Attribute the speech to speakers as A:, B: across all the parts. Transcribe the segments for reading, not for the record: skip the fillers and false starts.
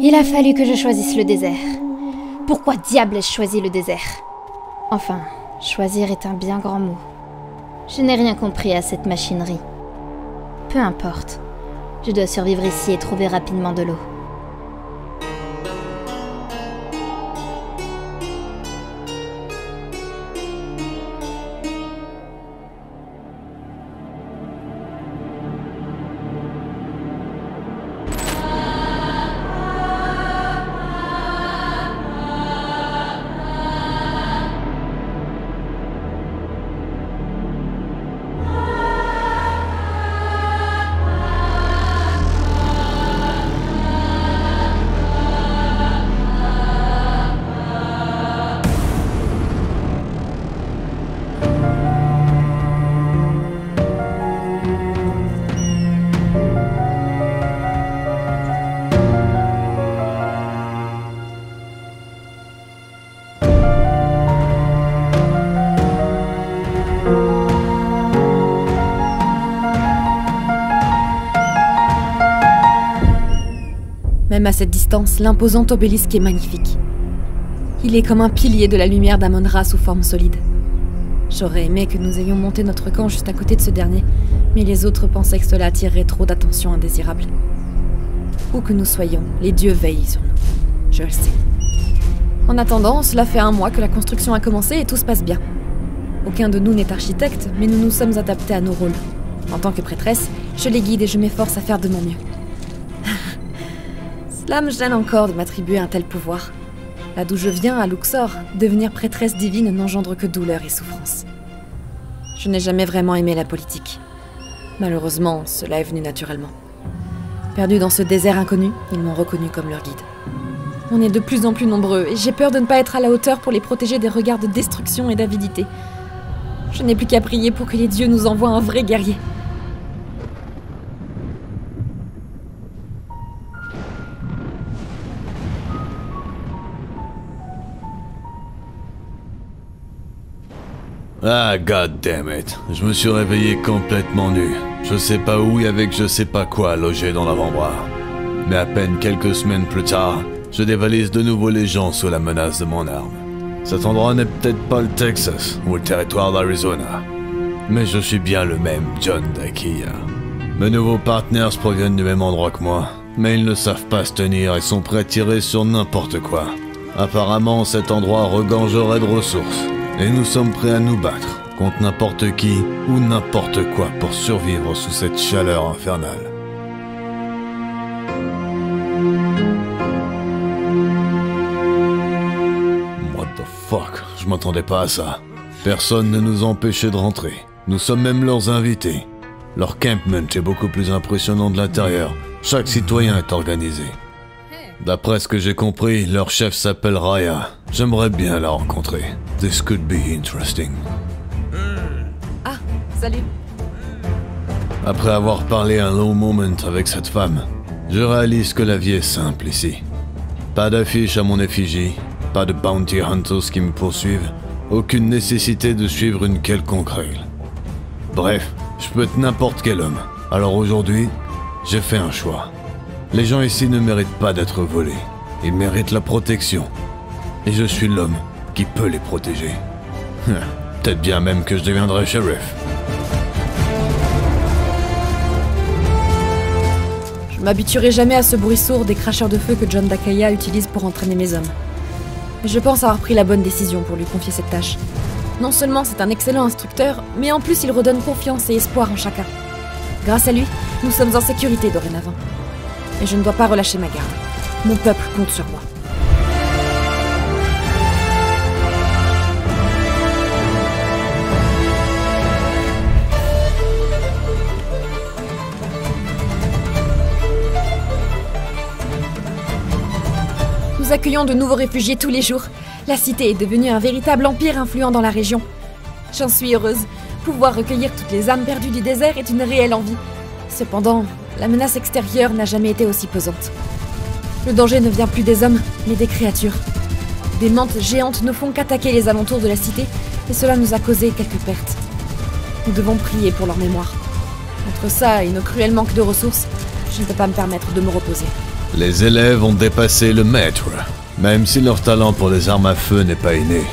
A: Il a fallu que je choisisse le désert. Pourquoi diable ai-je choisi le désert? Enfin, choisir est un bien grand mot. Je n'ai rien compris à cette machinerie. Peu importe. Je dois survivre ici et trouver rapidement de l'eau.
B: Même à cette distance, l'imposant obélisque est magnifique. Il est comme un pilier de la lumière d'Amon-Ra sous forme solide. J'aurais aimé que nous ayons monté notre camp juste à côté de ce dernier, mais les autres pensaient que cela attirerait trop d'attention indésirable. Où que nous soyons, les dieux veillent sur nous. Je le sais. En attendant, cela fait 1 mois que la construction a commencé et tout se passe bien. Aucun de nous n'est architecte, mais nous nous sommes adaptés à nos rôles. En tant que prêtresse, je les guide et je m'efforce à faire de mon mieux. Cela me gêne encore de m'attribuer un tel pouvoir. Là d'où je viens, à Luxor, devenir prêtresse divine n'engendre que douleur et souffrance. Je n'ai jamais vraiment aimé la politique. Malheureusement, cela est venu naturellement. Perdu dans ce désert inconnu, ils m'ont reconnu comme leur guide. On est de plus en plus nombreux, et j'ai peur de ne pas être à la hauteur pour les protéger des regards de destruction et d'avidité. Je n'ai plus qu'à prier pour que les dieux nous envoient un vrai guerrier.
C: Ah, god damn it. Je me suis réveillé complètement nu. Je sais pas où et avec je sais pas quoi logé dans l'avant-bras. Mais à peine quelques semaines plus tard, je dévalise de nouveau les gens sous la menace de mon arme. Cet endroit n'est peut-être pas le Texas ou le territoire d'Arizona, mais je suis bien le même John Dakia. Mes nouveaux partenaires proviennent du même endroit que moi, mais ils ne savent pas se tenir et sont prêts à tirer sur n'importe quoi. Apparemment, cet endroit regorgerait de ressources. Et nous sommes prêts à nous battre contre n'importe qui ou n'importe quoi pour survivre sous cette chaleur infernale. What the fuck? Je m'attendais pas à ça. Personne ne nous empêchait de rentrer. Nous sommes même leurs invités. Leur campement est beaucoup plus impressionnant de l'intérieur. Chaque citoyen est organisé. D'après ce que j'ai compris, leur chef s'appelle Raya. J'aimerais bien la rencontrer. This could be interesting.
B: Ah, salut.
C: Après avoir parlé un long moment avec cette femme, je réalise que la vie est simple ici. Pas d'affiche à mon effigie, pas de bounty hunters qui me poursuivent, aucune nécessité de suivre une quelconque règle. Bref, je peux être n'importe quel homme. Alors aujourd'hui, j'ai fait un choix. Les gens ici ne méritent pas d'être volés. Ils méritent la protection. Et je suis l'homme qui peut les protéger. Peut-être bien même que je deviendrai shérif.
B: Je m'habituerai jamais à ce bruit sourd des cracheurs de feu que John Dakia utilise pour entraîner mes hommes. Mais je pense avoir pris la bonne décision pour lui confier cette tâche. Non seulement c'est un excellent instructeur, mais en plus il redonne confiance et espoir en chacun. Grâce à lui, nous sommes en sécurité dorénavant. Et je ne dois pas relâcher ma garde. Mon peuple compte sur moi. Nous accueillons de nouveaux réfugiés tous les jours. La cité est devenue un véritable empire influent dans la région. J'en suis heureuse. Pouvoir recueillir toutes les âmes perdues du désert est une réelle envie. Cependant, la menace extérieure n'a jamais été aussi pesante. Le danger ne vient plus des hommes, mais des créatures. Des mantes géantes ne font qu'attaquer les alentours de la cité, et cela nous a causé quelques pertes. Nous devons prier pour leur mémoire. Entre ça et nos cruels manques de ressources, je ne peux pas me permettre de me reposer.
C: Les élèves ont dépassé le maître. Même si leur talent pour les armes à feu n'est pas inné,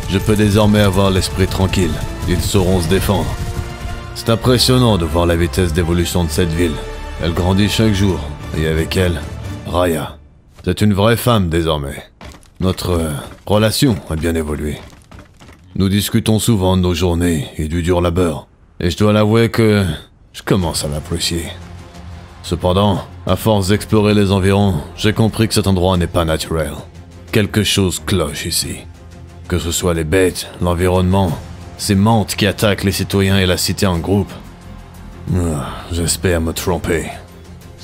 C: je peux désormais avoir l'esprit tranquille. Ils sauront se défendre. C'est impressionnant de voir la vitesse d'évolution de cette ville. Elle grandit chaque jour, et avec elle, Raya. C'est une vraie femme désormais. Notre relation a bien évolué. Nous discutons souvent de nos journées et du dur labeur, et je dois l'avouer que je commence à l'apprécier. Cependant, à force d'explorer les environs, j'ai compris que cet endroit n'est pas naturel. Quelque chose cloche ici. Que ce soit les bêtes, l'environnement, ces mantes qui attaquent les citoyens et la cité en groupe. J'espère me tromper.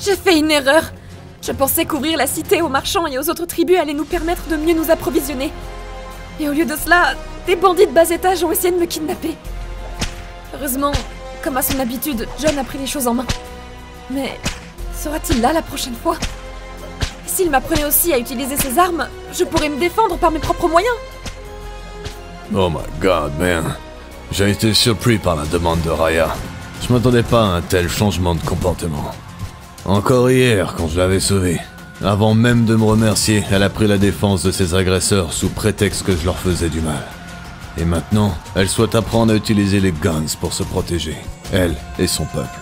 B: J'ai fait une erreur. Je pensais qu'ouvrir la cité aux marchands et aux autres tribus allait nous permettre de mieux nous approvisionner. Et au lieu de cela, des bandits de bas étage ont essayé de me kidnapper. Heureusement, comme à son habitude, John a pris les choses en main. Mais sera-t-il là la prochaine fois? S'il m'apprenait aussi à utiliser ses armes, je pourrais me défendre par mes propres moyens.
C: Oh my god, man. J'ai été surpris par la demande de Raya. Je m'attendais pas à un tel changement de comportement. Encore hier, quand je l'avais sauvée, avant même de me remercier, elle a pris la défense de ses agresseurs sous prétexte que je leur faisais du mal. Et maintenant, elle souhaite apprendre à utiliser les guns pour se protéger, elle et son peuple.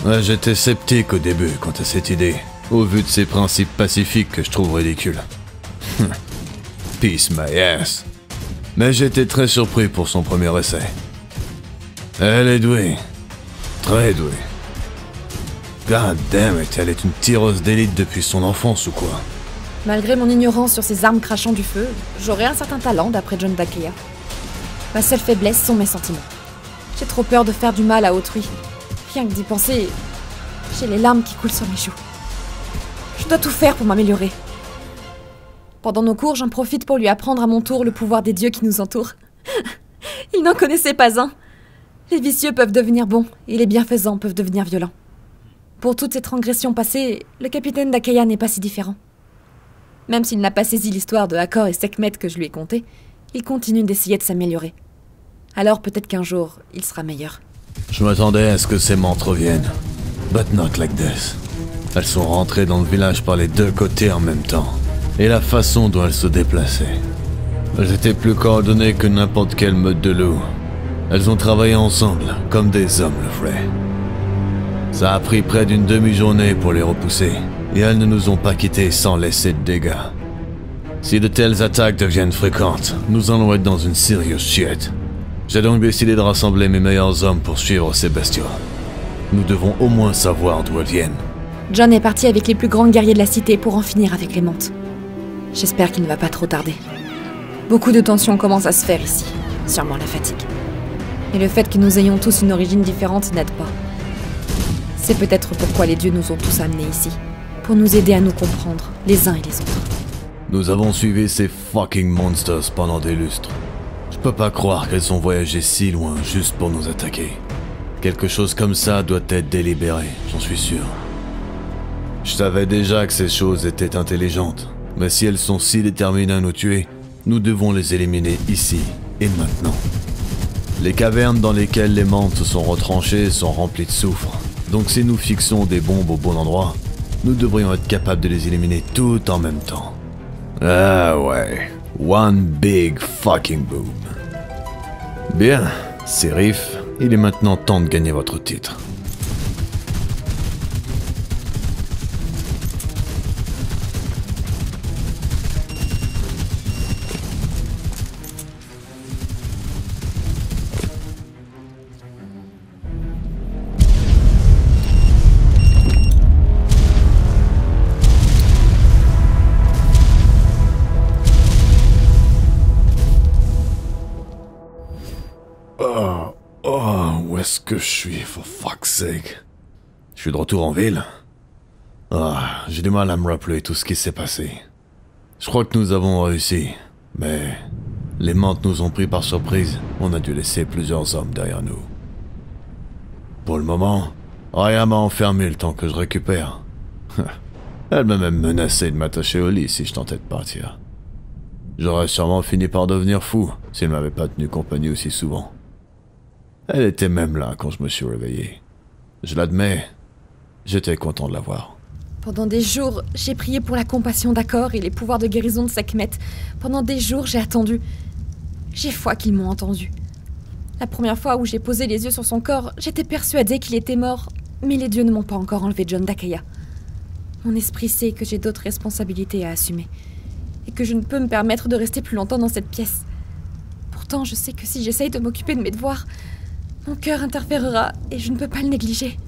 C: Ouais, j'étais sceptique au début quant à cette idée, au vu de ses principes pacifiques que je trouve ridicules. Peace my ass. Mais j'étais très surpris pour son premier essai. Elle est douée. Très douée. God damn it, elle est une tireuse d'élite depuis son enfance ou quoi?
B: Malgré mon ignorance sur ces armes crachant du feu, j'aurais un certain talent d'après John Dakeya. Ma seule faiblesse sont mes sentiments. J'ai trop peur de faire du mal à autrui. Rien que d'y penser, j'ai les larmes qui coulent sur mes joues. Je dois tout faire pour m'améliorer. Pendant nos cours, j'en profite pour lui apprendre à mon tour le pouvoir des dieux qui nous entourent. Il n'en connaissait pas un. Les vicieux peuvent devenir bons, et les bienfaisants peuvent devenir violents. Pour toutes ces transgressions passées, le capitaine Dakeya n'est pas si différent. Même s'il n'a pas saisi l'histoire de Hakor et Sekhmet que je lui ai contée, il continue d'essayer de s'améliorer. Alors peut-être qu'un jour, il sera meilleur.
C: Je m'attendais à ce que ces mantes reviennent. But not like this. Elles sont rentrées dans le village par les deux côtés en même temps. Et la façon dont elles se déplaçaient. Elles étaient plus coordonnées que n'importe quel meute de loup. Elles ont travaillé ensemble, comme des hommes le feraient. Ça a pris près d'une demi-journée pour les repousser, et elles ne nous ont pas quittés sans laisser de dégâts. Si de telles attaques deviennent fréquentes, nous allons être dans une serious shit. J'ai donc décidé de rassembler mes meilleurs hommes pour suivre ces bestioles. Nous devons au moins savoir d'où elles viennent.
B: John est parti avec les plus grands guerriers de la cité pour en finir avec les mantes. J'espère qu'il ne va pas trop tarder. Beaucoup de tensions commencent à se faire ici, sûrement la fatigue. Et le fait que nous ayons tous une origine différente n'aide pas. C'est peut-être pourquoi les dieux nous ont tous amenés ici, pour nous aider à nous comprendre, les uns et les autres.
C: Nous avons suivi ces fucking monsters pendant des lustres. Je peux pas croire qu'elles ont voyagé si loin juste pour nous attaquer. Quelque chose comme ça doit être délibéré, j'en suis sûr. Je savais déjà que ces choses étaient intelligentes, mais si elles sont si déterminées à nous tuer, nous devons les éliminer ici et maintenant. Les cavernes dans lesquelles les mantes se sont retranchées sont remplies de soufre. Donc si nous fixons des bombes au bon endroit, nous devrions être capables de les éliminer tout en même temps. Ah ouais, one big fucking boom. Bien, Sérif, il est maintenant temps de gagner votre titre. Où est-ce que je suis, for fuck's sake? Je suis de retour en ville? J'ai du mal à me rappeler tout ce qui s'est passé. Je crois que nous avons réussi, mais les mantes nous ont pris par surprise. On a dû laisser plusieurs hommes derrière nous. Pour le moment, Raya m'a enfermé le temps que je récupère. Elle m'a même menacé de m'attacher au lit si je tentais de partir. J'aurais sûrement fini par devenir fou s'il m'avait pas tenu compagnie aussi souvent. Elle était même là quand je me suis réveillé. Je l'admets, j'étais content de la voir.
B: Pendant des jours, j'ai prié pour la compassion d'Akor et les pouvoirs de guérison de Sekhmet. Pendant des jours, j'ai attendu. J'ai foi qu'ils m'ont entendu. La première fois où j'ai posé les yeux sur son corps, j'étais persuadée qu'il était mort, mais les dieux ne m'ont pas encore enlevé John d'Achaia. Mon esprit sait que j'ai d'autres responsabilités à assumer, et que je ne peux me permettre de rester plus longtemps dans cette pièce. Pourtant, je sais que si j'essaye de m'occuper de mes devoirs, mon cœur interférera et je ne peux pas le négliger.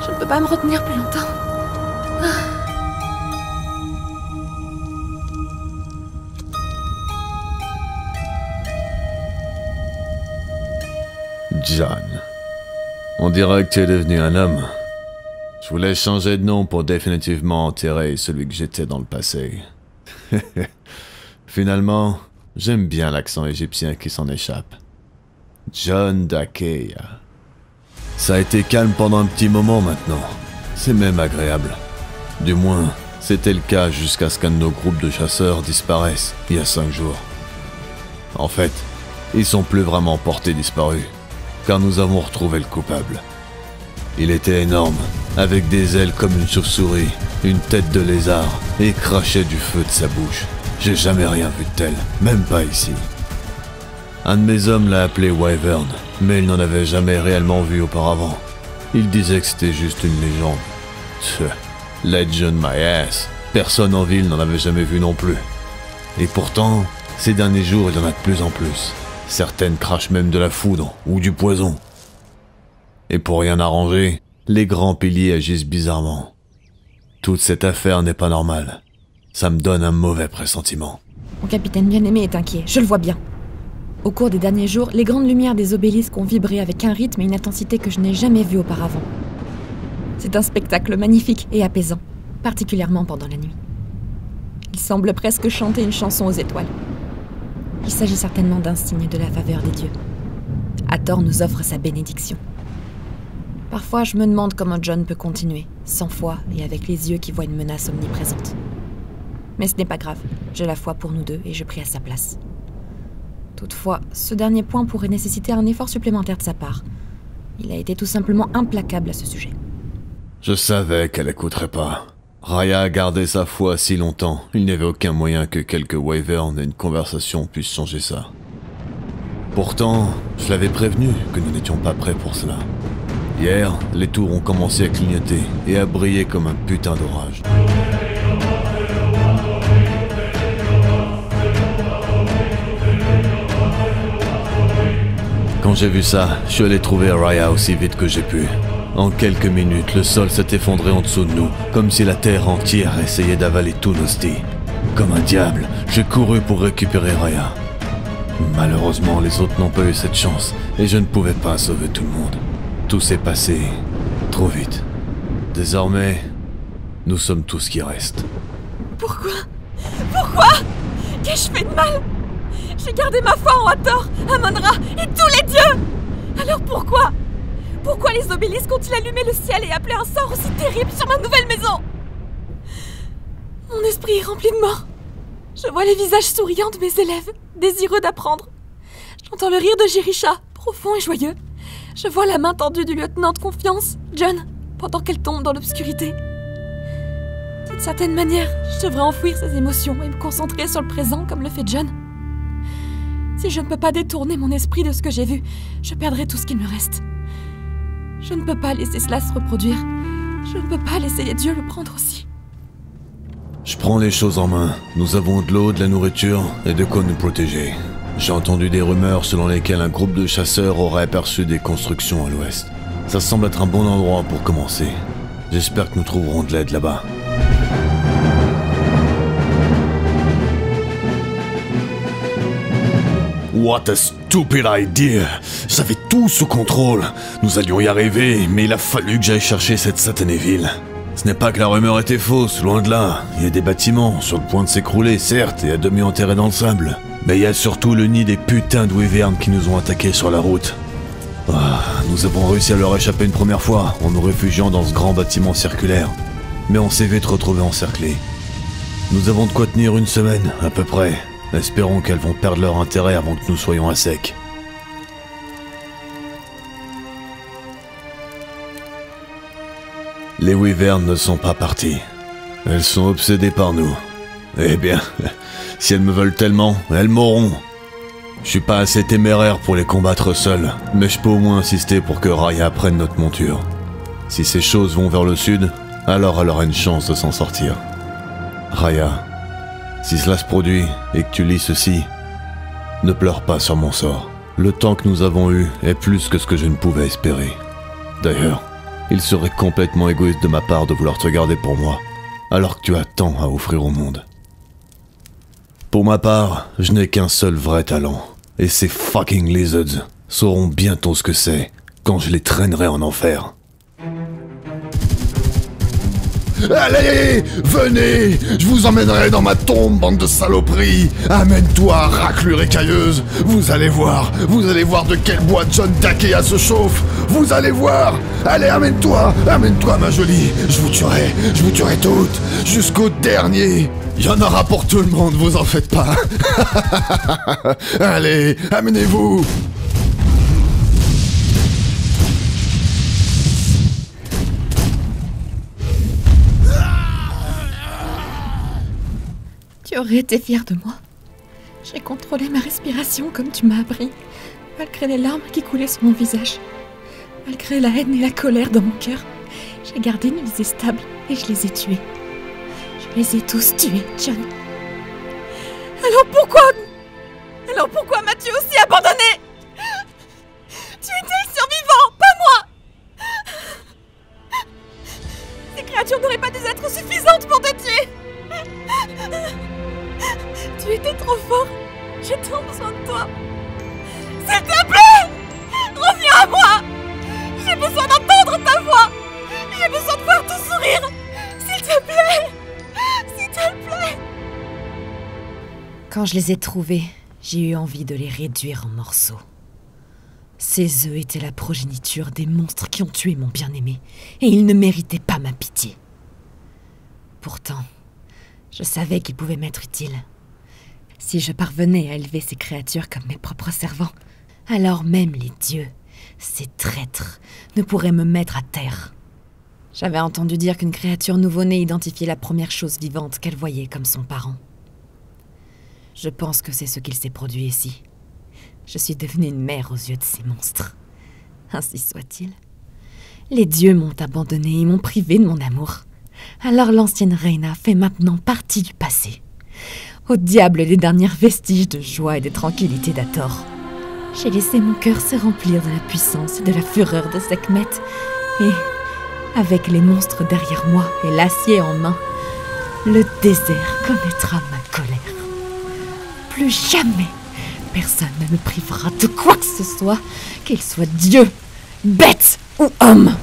B: Je ne peux pas me retenir plus longtemps.
C: John. On dirait que tu es devenu un homme. Je voulais changer de nom pour définitivement enterrer celui que j'étais dans le passé. Finalement, j'aime bien l'accent égyptien qui s'en échappe. John d'Achaia. Ça a été calme pendant un petit moment maintenant. C'est même agréable. Du moins, c'était le cas jusqu'à ce qu'un de nos groupes de chasseurs disparaisse il y a 5 jours. En fait, ils sont plus vraiment portés disparus, car nous avons retrouvé le coupable. Il était énorme, avec des ailes comme une chauve-souris, une tête de lézard, et crachait du feu de sa bouche. J'ai jamais rien vu de tel, même pas ici. Un de mes hommes l'a appelé Wyvern, mais il n'en avait jamais réellement vu auparavant. Il disait que c'était juste une légende. Legend my ass. Personne en ville n'en avait jamais vu non plus. Et pourtant, ces derniers jours, il y en a de plus en plus. Certaines crachent même de la foudre ou du poison. Et pour rien arranger, les grands piliers agissent bizarrement. Toute cette affaire n'est pas normale. Ça me donne un mauvais pressentiment.
B: Mon capitaine bien-aimé est inquiet, je le vois bien. Au cours des derniers jours, les grandes lumières des obélisques ont vibré avec un rythme et une intensité que je n'ai jamais vu auparavant. C'est un spectacle magnifique et apaisant, particulièrement pendant la nuit. Il semble presque chanter une chanson aux étoiles. Il s'agit certainement d'un signe de la faveur des dieux. Hathor nous offre sa bénédiction. Parfois, je me demande comment John peut continuer, sans foi et avec les yeux qui voient une menace omniprésente. Mais ce n'est pas grave, j'ai la foi pour nous deux et je prie à sa place. Toutefois, ce dernier point pourrait nécessiter un effort supplémentaire de sa part. Il a été tout simplement implacable à ce sujet.
C: Je savais qu'elle écouterait pas. Raya a gardé sa foi si longtemps, il n'y avait aucun moyen que quelques wyverns et une conversation puissent changer ça. Pourtant, je l'avais prévenu que nous n'étions pas prêts pour cela. Hier, les tours ont commencé à clignoter et à briller comme un putain d'orage. Quand j'ai vu ça, je suis allé trouver Raya aussi vite que j'ai pu. En quelques minutes, le sol s'est effondré en dessous de nous, comme si la terre entière essayait d'avaler tous nos stis. Comme un diable, j'ai couru pour récupérer Raya. Malheureusement, les autres n'ont pas eu cette chance, et je ne pouvais pas sauver tout le monde. Tout s'est passé trop vite. Désormais, nous sommes tous qui restent.
B: Pourquoi Qu'ai-je fait de mal? J'ai gardé ma foi en Hathor, Amon-Ra et tous les dieux. Alors pourquoi les obélisques ont-ils allumé le ciel et appelé un sort aussi terrible sur ma nouvelle maison? Mon esprit est rempli de mort. Je vois les visages souriants de mes élèves, désireux d'apprendre. J'entends le rire de Jirisha, profond et joyeux. Je vois la main tendue du lieutenant de confiance, John, pendant qu'elle tombe dans l'obscurité. D'une certaine manière, je devrais enfouir ces émotions et me concentrer sur le présent comme le fait John. Si je ne peux pas détourner mon esprit de ce que j'ai vu, je perdrai tout ce qu'il me reste. Je ne peux pas laisser cela se reproduire. Je ne peux pas laisser les dieux le prendre aussi.
C: Je prends les choses en main. Nous avons de l'eau, de la nourriture et de quoi nous protéger. J'ai entendu des rumeurs selon lesquelles un groupe de chasseurs aurait aperçu des constructions à l'ouest. Ça semble être un bon endroit pour commencer. J'espère que nous trouverons de l'aide là-bas. What a stupid idea! J'avais tout sous contrôle. Nous allions y arriver, mais il a fallu que j'aille chercher cette satanée ville. Ce n'est pas que la rumeur était fausse, loin de là. Il y a des bâtiments sur le point de s'écrouler, certes, et à demi enterrés dans le sable. Mais il y a surtout le nid des putains de wyverns qui nous ont attaqués sur la route. Nous avons réussi à leur échapper une première fois, en nous réfugiant dans ce grand bâtiment circulaire. Mais on s'est vite retrouvés encerclés. Nous avons de quoi tenir une semaine, à peu près. Espérons qu'elles vont perdre leur intérêt avant que nous soyons à sec. Les wyverns ne sont pas partis. Elles sont obsédées par nous. Eh bien, si elles me veulent tellement, elles m'auront. Je suis pas assez téméraire pour les combattre seul, mais je peux au moins insister pour que Raya prenne notre monture. Si ces choses vont vers le sud, alors elle aura une chance de s'en sortir. Raya, si cela se produit et que tu lis ceci, ne pleure pas sur mon sort. Le temps que nous avons eu est plus que ce que je ne pouvais espérer. D'ailleurs, il serait complètement égoïste de ma part de vouloir te garder pour moi, alors que tu as tant à offrir au monde. Pour ma part, je n'ai qu'un seul vrai talent, et ces fucking lizards sauront bientôt ce que c'est quand je les traînerai en enfer.
D: Allez, venez, je vous emmènerai dans ma tombe, bande de saloperies. Amène-toi, raclure écailleuse. Vous allez voir de quel bois John Takea se chauffe. Vous allez voir. Allez, amène-toi, ma jolie. Je vous tuerai toutes, jusqu'au dernier. Il y en aura pour tout le monde, vous en faites pas. Allez, amenez-vous.
B: Tu aurais été fier de moi. J'ai contrôlé ma respiration comme tu m'as appris, malgré les larmes qui coulaient sur mon visage. Malgré la haine et la colère dans mon cœur, j'ai gardé une visée stable et je les ai tués. Je les ai tous tués, John. Alors pourquoi m'as-tu aussi abandonné? Tu étais le survivant, pas moi. Ces créatures n'auraient pas dû être suffisantes pour te tuer. Tu étais trop fort. J'ai tant besoin de toi. S'il te plaît, reviens à moi. J'ai besoin d'entendre ta voix. J'ai besoin de voir ton sourire. S'il te plaît. Quand je les ai trouvés, j'ai eu envie de les réduire en morceaux. Ces œufs étaient la progéniture des monstres qui ont tué mon bien-aimé, et ils ne méritaient pas ma pitié. Pourtant, je savais qu'ils pouvaient m'être utiles. Si je parvenais à élever ces créatures comme mes propres servants, alors même les dieux, ces traîtres, ne pourraient me mettre à terre. J'avais entendu dire qu'une créature nouveau-née identifiait la première chose vivante qu'elle voyait comme son parent. Je pense que c'est ce qu'il s'est produit ici. Je suis devenue une mère aux yeux de ces monstres. Ainsi soit-il. Les dieux m'ont abandonnée et m'ont privée de mon amour. Alors l'ancienne Reina fait maintenant partie du passé. Au diable les derniers vestiges de joie et de tranquillité d'Hathor. J'ai laissé mon cœur se remplir de la puissance et de la fureur de Sekhmet, et, avec les monstres derrière moi et l'acier en main, le désert connaîtra ma colère. Plus jamais, personne ne me privera de quoi que ce soit, qu'il soit dieu, bête ou homme.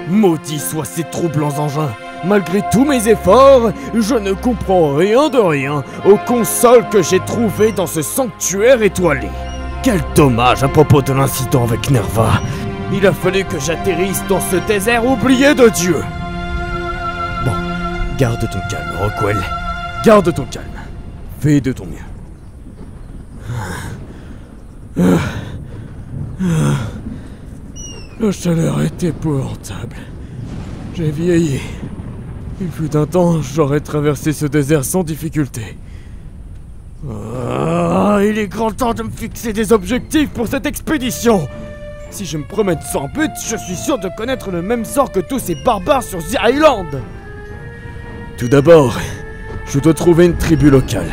E: Maudits soient ces troublants engins. Malgré tous mes efforts, je ne comprends rien de rien aux consoles que j'ai trouvées dans ce sanctuaire étoilé. Quel dommage à propos de l'incident avec Nerva. Il a fallu que j'atterrisse dans ce désert oublié de Dieu. Bon, garde ton calme, Rockwell. Garde ton calme. Fais de ton mieux. La chaleur est épouvantable. J'ai vieilli. Il fut un temps, j'aurais traversé ce désert sans difficulté. Il est grand temps de me fixer des objectifs pour cette expédition. Si je me promène sans but, je suis sûr de connaître le même sort que tous ces barbares sur The Island. Tout d'abord, je dois trouver une tribu locale.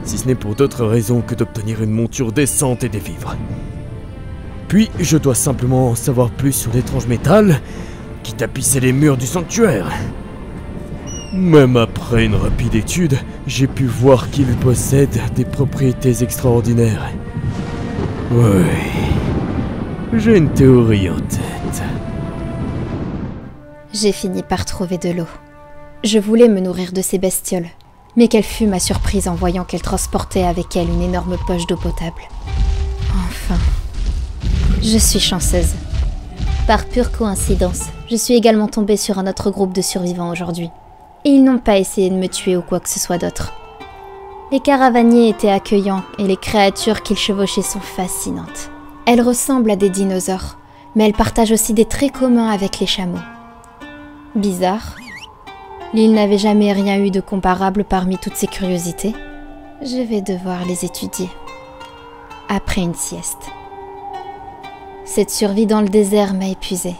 E: Si ce n'est pour d'autres raisons que d'obtenir une monture décente et des vivres. Puis, je dois simplement en savoir plus sur l'étrange métal qui tapissait les murs du sanctuaire. Même après une rapide étude, j'ai pu voir qu'il possède des propriétés extraordinaires. Oui, j'ai une théorie en tête.
A: J'ai fini par trouver de l'eau. Je voulais me nourrir de ces bestioles, mais quelle fut ma surprise en voyant qu'elle transportait avec elle une énorme poche d'eau potable. Enfin, je suis chanceuse. Par pure coïncidence, je suis également tombée sur un autre groupe de survivants aujourd'hui. Et ils n'ont pas essayé de me tuer ou quoi que ce soit d'autre. Les caravaniers étaient accueillants et les créatures qu'ils chevauchaient sont fascinantes. Elles ressemblent à des dinosaures, mais elles partagent aussi des traits communs avec les chameaux. Bizarre. L'île n'avait jamais rien eu de comparable parmi toutes ces curiosités. Je vais devoir les étudier. Après une sieste. Cette survie dans le désert m'a épuisée.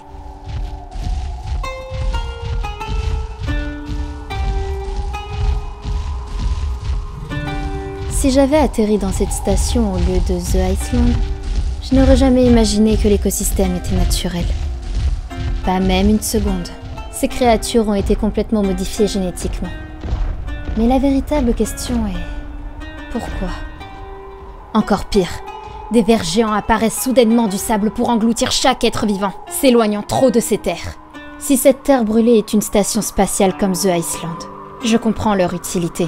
A: Si j'avais atterri dans cette station au lieu de The Iceland, je n'aurais jamais imaginé que l'écosystème était naturel. Pas même une seconde. Ces créatures ont été complètement modifiées génétiquement. Mais la véritable question est... pourquoi ? Encore pire, des vers géants apparaissent soudainement du sable pour engloutir chaque être vivant, s'éloignant trop de ces terres. Si cette terre brûlée est une station spatiale comme The Iceland, je comprends leur utilité.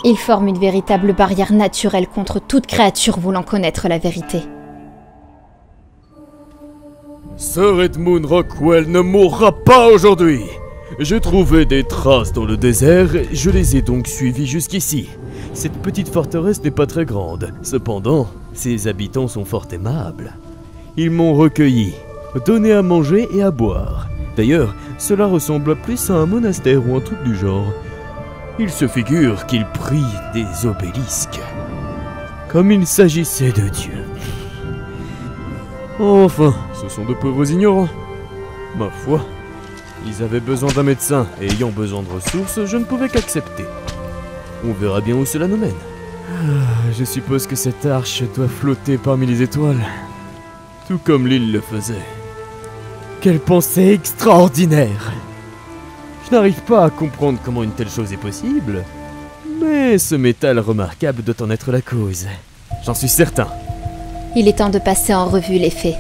A: Ils forment une véritable barrière naturelle contre toute créature voulant connaître la vérité.
E: Sir Edmund Rockwell ne mourra pas aujourd'hui. J'ai trouvé des traces dans le désert, je les ai donc suivies jusqu'ici. Cette petite forteresse n'est pas très grande, cependant, ses habitants sont fort aimables. Ils m'ont recueilli, donné à manger et à boire. D'ailleurs, cela ressemble plus à un monastère ou un truc du genre. Il se figure qu'ils prient des obélisques, comme il s'agissait de Dieu. Enfin, ce sont de pauvres ignorants. Ma foi, ils avaient besoin d'un médecin, et ayant besoin de ressources, je ne pouvais qu'accepter. On verra bien où cela nous mène. Je suppose que cette arche doit flotter parmi les étoiles, tout comme l'île le faisait. Quelle pensée extraordinaire! Je n'arrive pas à comprendre comment une telle chose est possible, mais ce métal remarquable doit en être la cause. J'en suis certain.
A: Il est temps de passer en revue les faits.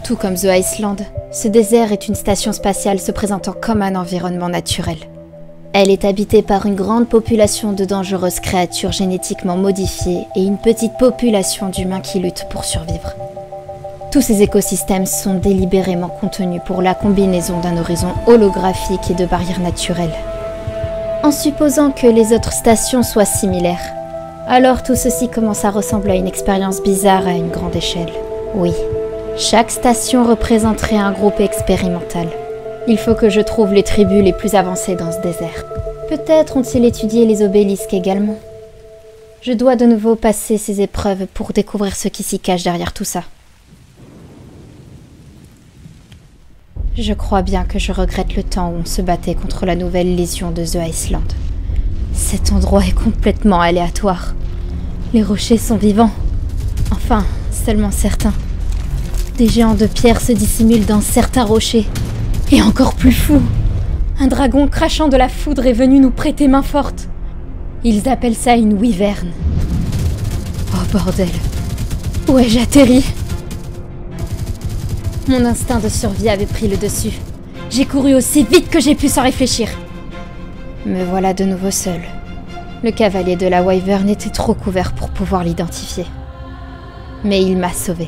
A: Tout comme The Iceland, ce désert est une station spatiale se présentant comme un environnement naturel. Elle est habitée par une grande population de dangereuses créatures génétiquement modifiées et une petite population d'humains qui luttent pour survivre. Tous ces écosystèmes sont délibérément contenus pour la combinaison d'un horizon holographique et de barrières naturelles. En supposant que les autres stations soient similaires, alors tout ceci commence à ressembler à une expérience bizarre à une grande échelle. Oui, chaque station représenterait un groupe expérimental. Il faut que je trouve les tribus les plus avancées dans ce désert. Peut-être ont-ils étudié les obélisques également. Je dois de nouveau passer ces épreuves pour découvrir ce qui s'y cache derrière tout ça. Je crois bien que je regrette le temps où on se battait contre la nouvelle légion de The Iceland. Cet endroit est complètement aléatoire. Les rochers sont vivants. Enfin, seulement certains. Des géants de pierre se dissimulent dans certains rochers. Et encore plus fou, un dragon crachant de la foudre est venu nous prêter main forte. Ils appellent ça une wyvern. Oh bordel, où ai-je atterri ? Mon instinct de survie avait pris le dessus. J'ai couru aussi vite que j'ai pu sans réfléchir. Me voilà de nouveau seul. Le cavalier de la Wyvern était trop couvert pour pouvoir l'identifier. Mais il m'a sauvé.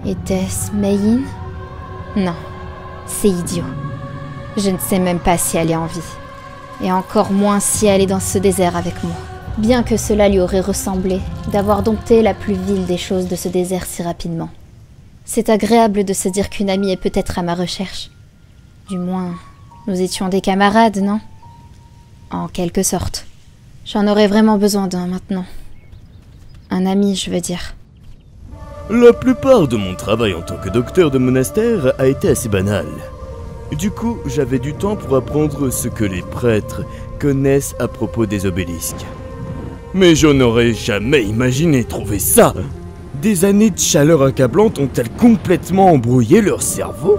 A: Était-ce Meyin ? Non, c'est idiot. Je ne sais même pas si elle est en vie. Et encore moins si elle est dans ce désert avec moi. Bien que cela lui aurait ressemblé, d'avoir dompté la plus vile des choses de ce désert si rapidement. C'est agréable de se dire qu'une amie est peut-être à ma recherche. Du moins, nous étions des camarades, non ? En quelque sorte. J'en aurais vraiment besoin d'un maintenant. Un ami, je veux dire.
E: La plupart de mon travail en tant que docteur de monastère a été assez banal. Du coup, j'avais du temps pour apprendre ce que les prêtres connaissent à propos des obélisques. Mais je n'aurais jamais imaginé trouver ça. Des années de chaleur accablante ont-elles complètement embrouillé leur cerveau ?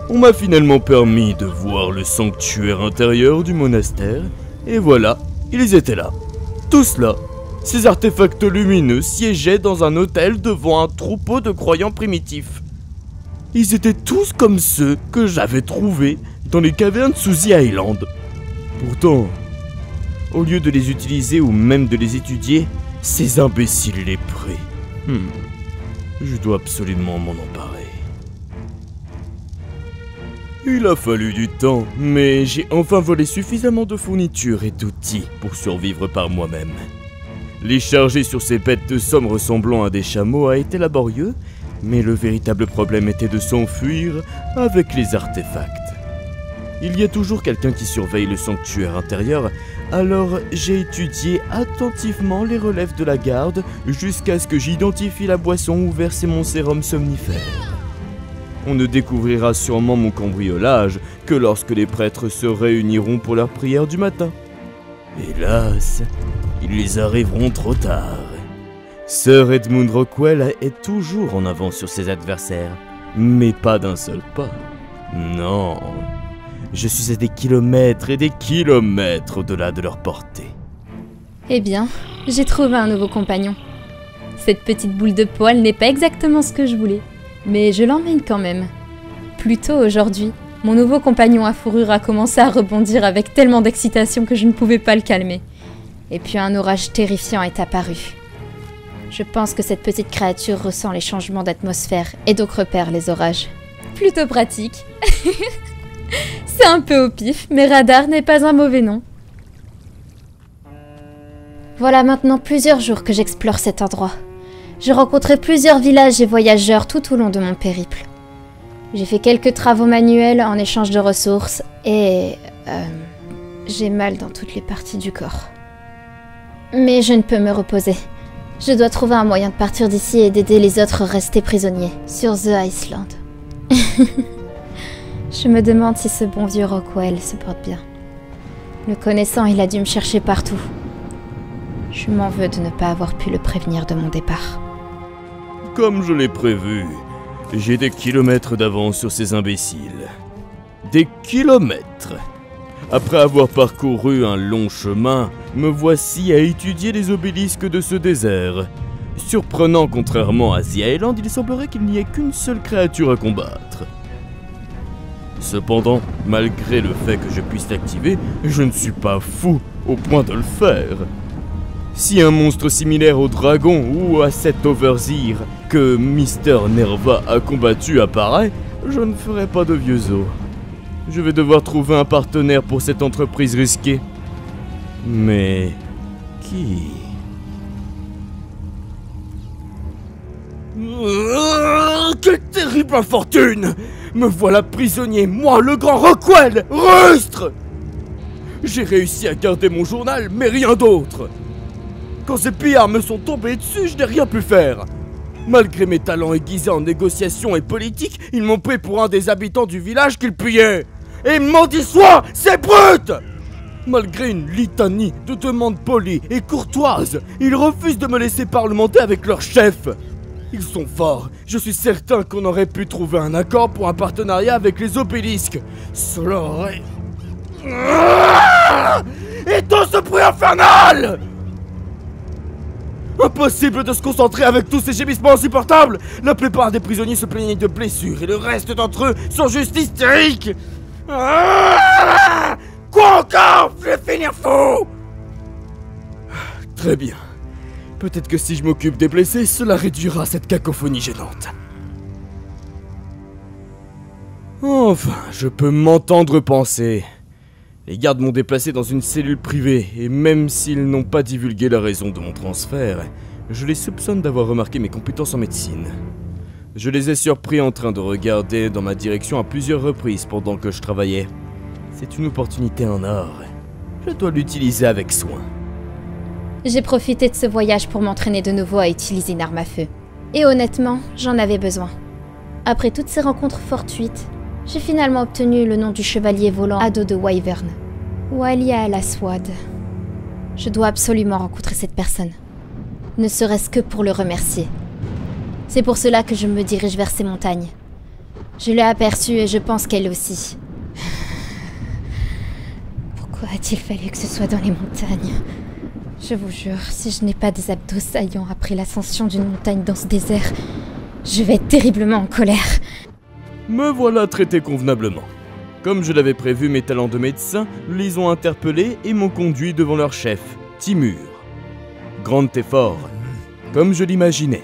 E: On m'a finalement permis de voir le sanctuaire intérieur du monastère, et voilà, ils étaient là. Tous là. Ces artefacts lumineux siégeaient dans un hôtel devant un troupeau de croyants primitifs. Ils étaient tous comme ceux que j'avais trouvés dans les cavernes sous The Island. Pourtant, au lieu de les utiliser ou même de les étudier, ces imbéciles les prient. Je dois absolument m'en emparer. Il a fallu du temps, mais j'ai enfin volé suffisamment de fournitures et d'outils pour survivre par moi-même. Les charger sur ces bêtes de somme ressemblant à des chameaux a été laborieux, mais le véritable problème était de s'enfuir avec les artefacts. Il y a toujours quelqu'un qui surveille le sanctuaire intérieur, alors j'ai étudié attentivement les relèves de la garde jusqu'à ce que j'identifie la boisson où verser mon sérum somnifère. On ne découvrira sûrement mon cambriolage que lorsque les prêtres se réuniront pour leur prière du matin. Hélas, ils arriveront trop tard. Sir Edmund Rockwell est toujours en avance sur ses adversaires, mais pas d'un seul pas. Non, je suis à des kilomètres et des kilomètres au-delà de leur portée.
A: Eh bien, j'ai trouvé un nouveau compagnon. Cette petite boule de poil n'est pas exactement ce que je voulais, mais je l'emmène quand même. Plus tôt aujourd'hui, mon nouveau compagnon à fourrure a commencé à rebondir avec tellement d'excitation que je ne pouvais pas le calmer. Et puis un orage terrifiant est apparu. Je pense que cette petite créature ressent les changements d'atmosphère et donc repère les orages. Plutôt pratique. C'est un peu au pif, mais radar n'est pas un mauvais nom. Voilà maintenant plusieurs jours que j'explore cet endroit. J'ai rencontré plusieurs villages et voyageurs tout au long de mon périple. J'ai fait quelques travaux manuels en échange de ressources et... j'ai mal dans toutes les parties du corps. Mais je ne peux me reposer. Je dois trouver un moyen de partir d'ici et d'aider les autres restés prisonniers sur The Island. Je me demande si ce bon vieux Rockwell se porte bien. Le connaissant, il a dû me chercher partout. Je m'en veux de ne pas avoir pu le prévenir de mon départ.
E: Comme je l'ai prévu, j'ai des kilomètres d'avance sur ces imbéciles. Des kilomètres! Après avoir parcouru un long chemin, me voici à étudier les obélisques de ce désert. Surprenant, contrairement à The Island, il semblerait qu'il n'y ait qu'une seule créature à combattre. Cependant, malgré le fait que je puisse l'activer, je ne suis pas fou au point de le faire. Si un monstre similaire au dragon ou à cet Overseer que Mr. Nerva a combattu apparaît, je ne ferai pas de vieux os. Je vais devoir trouver un partenaire pour cette entreprise risquée. Mais... qui? Quelle terrible infortune! Me voilà prisonnier, moi le grand Rockwell, rustre! J'ai réussi à garder mon journal, mais rien d'autre. Quand ces pillards me sont tombés dessus, je n'ai rien pu faire. Malgré mes talents aiguisés en négociation et politique, ils m'ont pris pour un des habitants du village qu'ils pillaient. Et maudit soit, c'est brut! Malgré une litanie de demandes polies et courtoises, ils refusent de me laisser parlementer avec leur chef. Ils sont forts, je suis certain qu'on aurait pu trouver un accord pour un partenariat avec les obélisques. Cela aurait... Et tout ce bruit infernal! Impossible de se concentrer avec tous ces gémissements insupportables! La plupart des prisonniers se plaignaient de blessures et le reste d'entre eux sont juste hystériques! Quoi encore? Je vais finir fou! Très bien. Peut-être que si je m'occupe des blessés, cela réduira cette cacophonie gênante. Enfin, je peux m'entendre penser. Les gardes m'ont déplacé dans une cellule privée, et même s'ils n'ont pas divulgué la raison de mon transfert, je les soupçonne d'avoir remarqué mes compétences en médecine. Je les ai surpris en train de regarder dans ma direction à plusieurs reprises pendant que je travaillais. C'est une opportunité en or. Je dois l'utiliser avec soin.
A: J'ai profité de ce voyage pour m'entraîner de nouveau à utiliser une arme à feu. Et honnêtement, j'en avais besoin. Après toutes ces rencontres fortuites, j'ai finalement obtenu le nom du chevalier volant à dos de Wyvern. Walia Al-Aswad. Je dois absolument rencontrer cette personne. Ne serait-ce que pour le remercier. C'est pour cela que je me dirige vers ces montagnes. Je l'ai aperçue et je pense qu'elle aussi. Pourquoi a-t-il fallu que ce soit dans les montagnes? Je vous jure, si je n'ai pas des abdos saillants après l'ascension d'une montagne dans ce désert, je vais être terriblement en colère.
E: Me voilà traité convenablement. Comme je l'avais prévu, mes talents de médecin les ont interpellés et m'ont conduit devant leur chef, Timur. Grand et fort, comme je l'imaginais.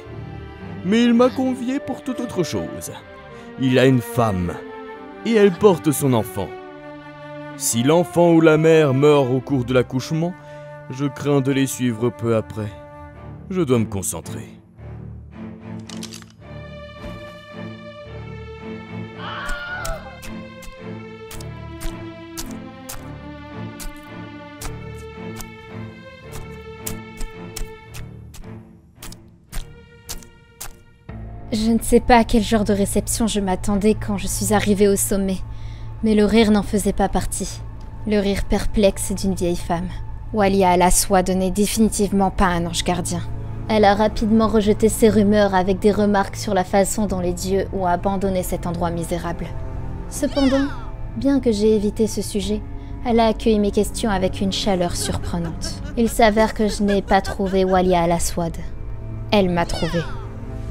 E: Mais il m'a convié pour toute autre chose. Il a une femme, et elle porte son enfant. Si l'enfant ou la mère meurt au cours de l'accouchement, je crains de les suivre peu après. Je dois me concentrer.
A: Je ne sais pas à quel genre de réception je m'attendais quand je suis arrivée au sommet, mais le rire n'en faisait pas partie. Le rire perplexe d'une vieille femme. Walia al-Aswad n'est définitivement pas un ange gardien. Elle a rapidement rejeté ces rumeurs avec des remarques sur la façon dont les dieux ont abandonné cet endroit misérable. Cependant, bien que j'ai évité ce sujet, elle a accueilli mes questions avec une chaleur surprenante. Il s'avère que je n'ai pas trouvé Walia al-Aswad. Elle m'a trouvé.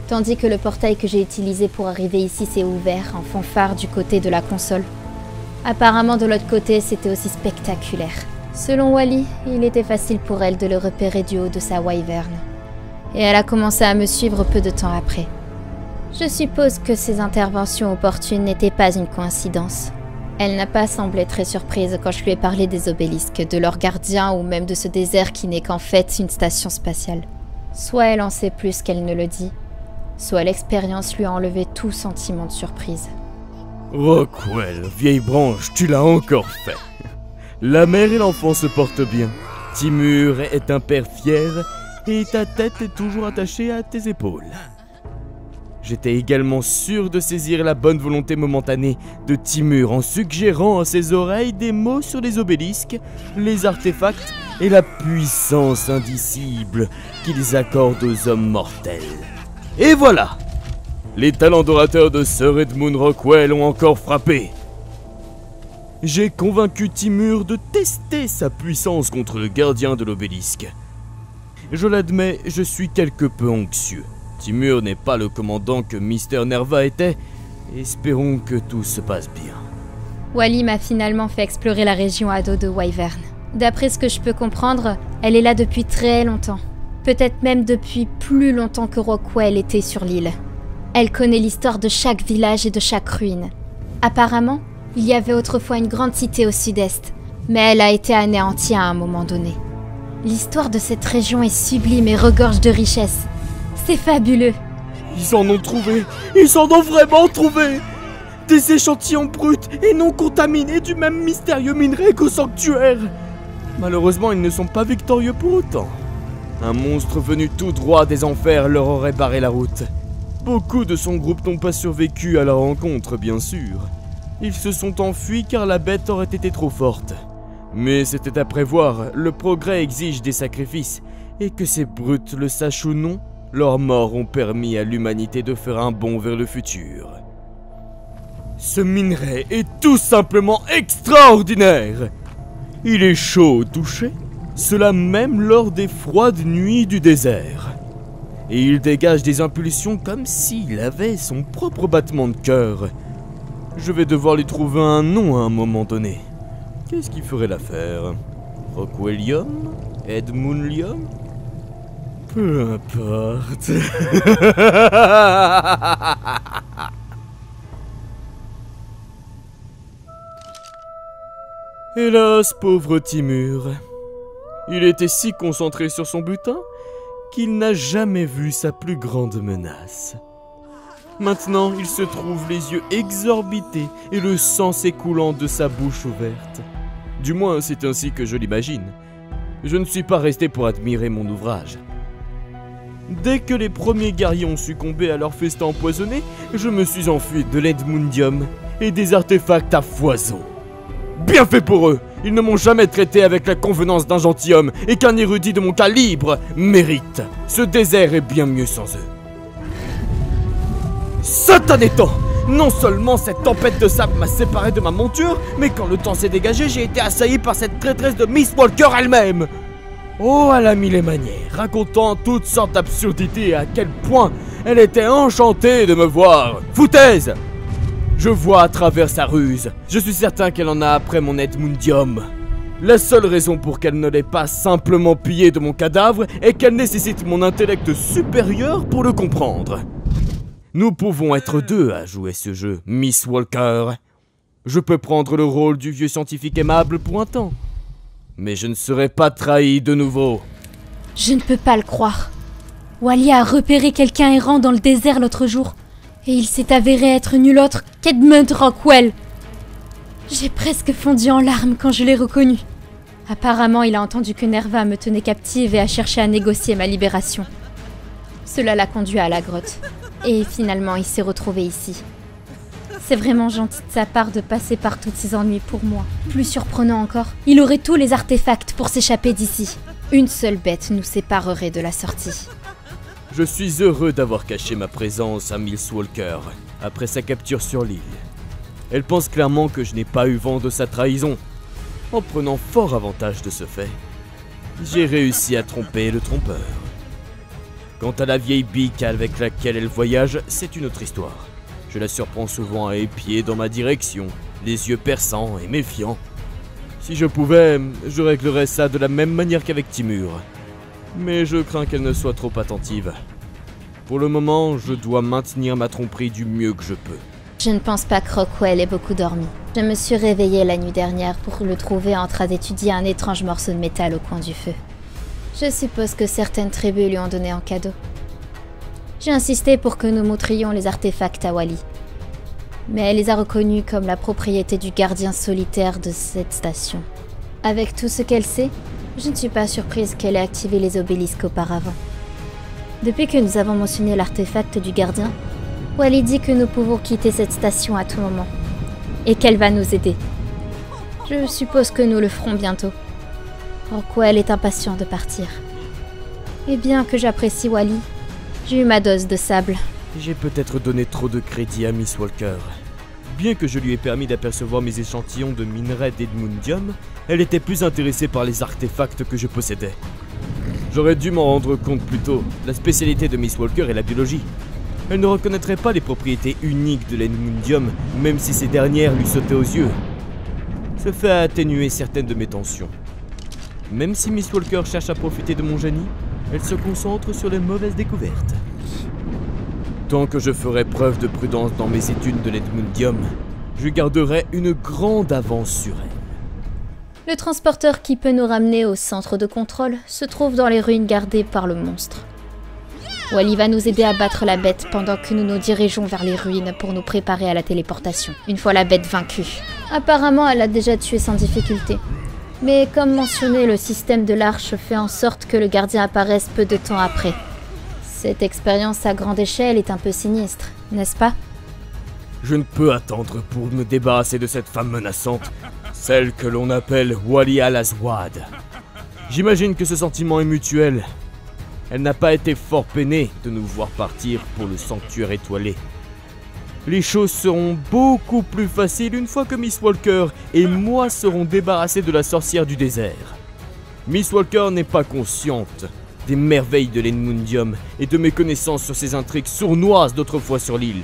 A: Tandis que le portail que j'ai utilisé pour arriver ici s'est ouvert en fanfare du côté de la console. Apparemment de l'autre côté, c'était aussi spectaculaire. Selon Wally, il était facile pour elle de le repérer du haut de sa wyvern. Et elle a commencé à me suivre peu de temps après. Je suppose que ces interventions opportunes n'étaient pas une coïncidence. Elle n'a pas semblé très surprise quand je lui ai parlé des obélisques, de leurs gardiens ou même de ce désert qui n'est qu'en fait une station spatiale. Soit elle en sait plus qu'elle ne le dit, soit l'expérience lui a enlevé tout sentiment de surprise.
E: Rockwell, vieille branche, tu l'as encore fait. La mère et l'enfant se portent bien. Timur est un père fier et ta tête est toujours attachée à tes épaules. J'étais également sûr de saisir la bonne volonté momentanée de Timur en suggérant à ses oreilles des mots sur les obélisques, les artefacts et la puissance indicible qu'ils accordent aux hommes mortels. Et voilà! Les talents d'orateur de Sir Edmund Rockwell ont encore frappé. J'ai convaincu Timur de tester sa puissance contre le gardien de l'obélisque. Je l'admets, je suis quelque peu anxieux. Timur n'est pas le commandant que Mr. Nerva était. Espérons que tout se passe bien.
A: Wally m'a finalement fait explorer la région à dos de Wyvern. D'après ce que je peux comprendre, elle est là depuis très longtemps. Peut-être même depuis plus longtemps que Rockwell était sur l'île. Elle connaît l'histoire de chaque village et de chaque ruine. Apparemment, il y avait autrefois une grande cité au sud-est, mais elle a été anéantie à un moment donné. L'histoire de cette région est sublime et regorge de richesses. C'est fabuleux.
E: Ils en ont trouvé. Ils en ont vraiment trouvé. Des échantillons bruts et non contaminés du même mystérieux minerai qu'au sanctuaire. Malheureusement, ils ne sont pas victorieux pour autant. Un monstre venu tout droit des enfers leur aurait barré la route. Beaucoup de son groupe n'ont pas survécu à la rencontre, bien sûr. Ils se sont enfuis car la bête aurait été trop forte. Mais c'était à prévoir, le progrès exige des sacrifices, et que ces brutes le sachent ou non, leurs morts ont permis à l'humanité de faire un bond vers le futur. Ce minerai est tout simplement extraordinaire. Il est chaud au toucher, cela même lors des froides nuits du désert. Et il dégage des impulsions comme s'il avait son propre battement de cœur. Je vais devoir lui trouver un nom à un moment donné. Qu'est-ce qui ferait l'affaire? Rockwellium? Edmundium? Peu importe. Hélas, pauvre Timur. Il était si concentré sur son butin qu'il n'a jamais vu sa plus grande menace. Maintenant, il se trouve les yeux exorbités et le sang s'écoulant de sa bouche ouverte. Du moins, c'est ainsi que je l'imagine. Je ne suis pas resté pour admirer mon ouvrage. Dès que les premiers guerriers ont succombé à leur festin empoisonné, je me suis enfui de l'Edmundium et des artefacts à foison. Bien fait pour eux! Ils ne m'ont jamais traité avec la convenance d'un gentilhomme et qu'un érudit de mon calibre mérite. Ce désert est bien mieux sans eux. Satané temps! Non seulement cette tempête de sable m'a séparé de ma monture, mais quand le temps s'est dégagé, j'ai été assailli par cette traîtresse de Miss Walker elle-même. Oh, elle a mis les manières, racontant toutes sortes d'absurdités et à quel point elle était enchantée de me voir. Foutaise! Je vois à travers sa ruse. Je suis certain qu'elle en a après mon Edmundium. La seule raison pour qu'elle ne l'ait pas simplement pillé de mon cadavre est qu'elle nécessite mon intellect supérieur pour le comprendre. Nous pouvons être deux à jouer ce jeu, Miss Walker. Je peux prendre le rôle du vieux scientifique aimable pour un temps. Mais je ne serai pas trahi de nouveau.
A: Je ne peux pas le croire. Wally a repéré quelqu'un errant dans le désert l'autre jour. Et il s'est avéré être nul autre qu'Edmund Rockwell. J'ai presque fondu en larmes quand je l'ai reconnu. Apparemment, il a entendu que Nerva me tenait captive et a cherché à négocier ma libération. Cela l'a conduit à la grotte. Et finalement, il s'est retrouvé ici. C'est vraiment gentil de sa part de passer par tous ces ennuis pour moi. Plus surprenant encore, il aurait tous les artefacts pour s'échapper d'ici. Une seule bête nous séparerait de la sortie.
E: Je suis heureux d'avoir caché ma présence à Miss Walker après sa capture sur l'île. Elle pense clairement que je n'ai pas eu vent de sa trahison. En prenant fort avantage de ce fait, j'ai réussi à tromper le trompeur. Quant à la vieille bique avec laquelle elle voyage, c'est une autre histoire. Je la surprends souvent à épier dans ma direction, les yeux perçants et méfiants. Si je pouvais, je réglerais ça de la même manière qu'avec Timur. Mais je crains qu'elle ne soit trop attentive. Pour le moment, je dois maintenir ma tromperie du mieux que je peux.
A: Je ne pense pas que Rockwell ait beaucoup dormi. Je me suis réveillée la nuit dernière pour le trouver en train d'étudier un étrange morceau de métal au coin du feu. Je suppose que certaines tribus lui ont donné en cadeau. J'ai insisté pour que nous montrions les artefacts à Wally. Mais elle les a reconnus comme la propriété du gardien solitaire de cette station. Avec tout ce qu'elle sait, je ne suis pas surprise qu'elle ait activé les obélisques auparavant. Depuis que nous avons mentionné l'artefact du gardien, Wally dit que nous pouvons quitter cette station à tout moment. Et qu'elle va nous aider. Je suppose que nous le ferons bientôt. Rockwell est impatient de partir. Et bien que j'apprécie Wally, j'ai eu ma dose de sable.
E: J'ai peut-être donné trop de crédit à Miss Walker. Bien que je lui ai permis d'apercevoir mes échantillons de minerais d'Edmundium, elle était plus intéressée par les artefacts que je possédais. J'aurais dû m'en rendre compte plus tôt. La spécialité de Miss Walker est la biologie. Elle ne reconnaîtrait pas les propriétés uniques de l'Edmundium, même si ces dernières lui sautaient aux yeux. Ce fait a atténué certaines de mes tensions. Même si Miss Walker cherche à profiter de mon génie, elle se concentre sur les mauvaises découvertes. Tant que je ferai preuve de prudence dans mes études de l'Edmundium, je garderai une grande avance sur elle.
A: Le transporteur qui peut nous ramener au centre de contrôle se trouve dans les ruines gardées par le monstre. Wally va nous aider à battre la bête pendant que nous nous dirigeons vers les ruines pour nous préparer à la téléportation, une fois la bête vaincue. Apparemment, elle a déjà tué sans difficulté. Mais comme mentionné, le système de l'arche fait en sorte que le gardien apparaisse peu de temps après. Cette expérience à grande échelle est un peu sinistre, n'est-ce pas?
E: Je ne peux attendre pour me débarrasser de cette femme menaçante, celle que l'on appelle Wally Al-Aswad. J'imagine que ce sentiment est mutuel. Elle n'a pas été fort peinée de nous voir partir pour le sanctuaire étoilé. Les choses seront beaucoup plus faciles une fois que Miss Walker et moi serons débarrassés de la sorcière du désert. Miss Walker n'est pas consciente des merveilles de l'Edmundium et de mes connaissances sur ces intrigues sournoises d'autrefois sur l'île.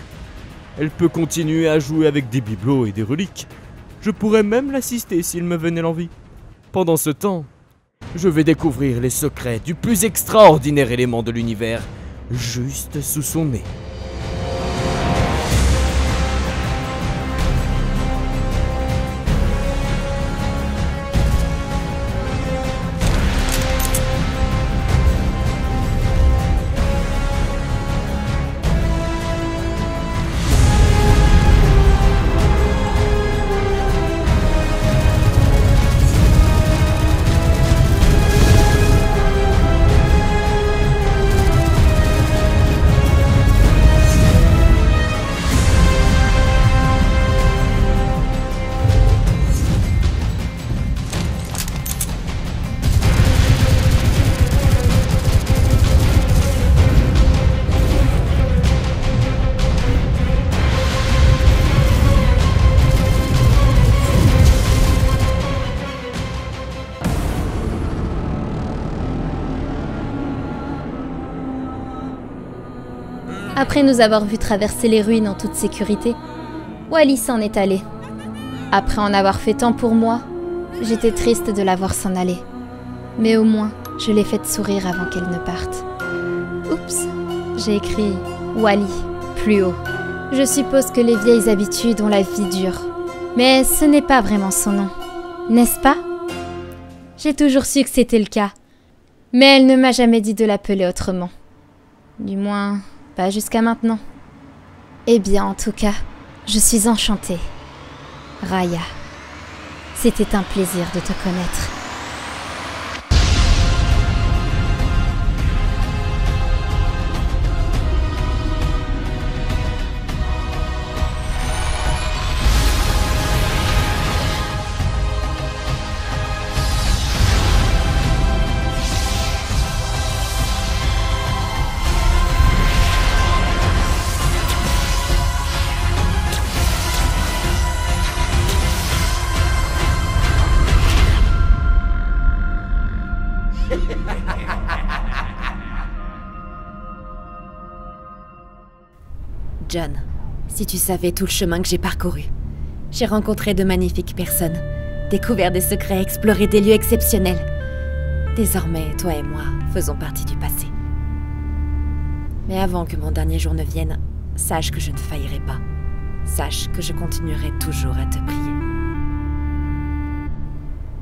E: Elle peut continuer à jouer avec des bibelots et des reliques. Je pourrais même l'assister s'il me venait l'envie. Pendant ce temps, je vais découvrir les secrets du plus extraordinaire élément de l'univers, juste sous son nez.
A: Après nous avoir vu traverser les ruines en toute sécurité, Wally s'en est allé. Après en avoir fait tant pour moi, j'étais triste de la voir s'en aller. Mais au moins, je l'ai faite sourire avant qu'elle ne parte. Oups, j'ai écrit Wally plus haut. Je suppose que les vieilles habitudes ont la vie dure. Mais ce n'est pas vraiment son nom, n'est-ce pas? J'ai toujours su que c'était le cas. Mais elle ne m'a jamais dit de l'appeler autrement. Du moins, pas jusqu'à maintenant. Eh bien, en tout cas, je suis enchantée. Raya, c'était un plaisir de te connaître.
B: John, si tu savais tout le chemin que j'ai parcouru. J'ai rencontré de magnifiques personnes, découvert des secrets, exploré des lieux exceptionnels. Désormais, toi et moi faisons partie du passé. Mais avant que mon dernier jour ne vienne, sache que je ne faillirai pas. Sache que je continuerai toujours à te prier.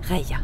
B: Raya.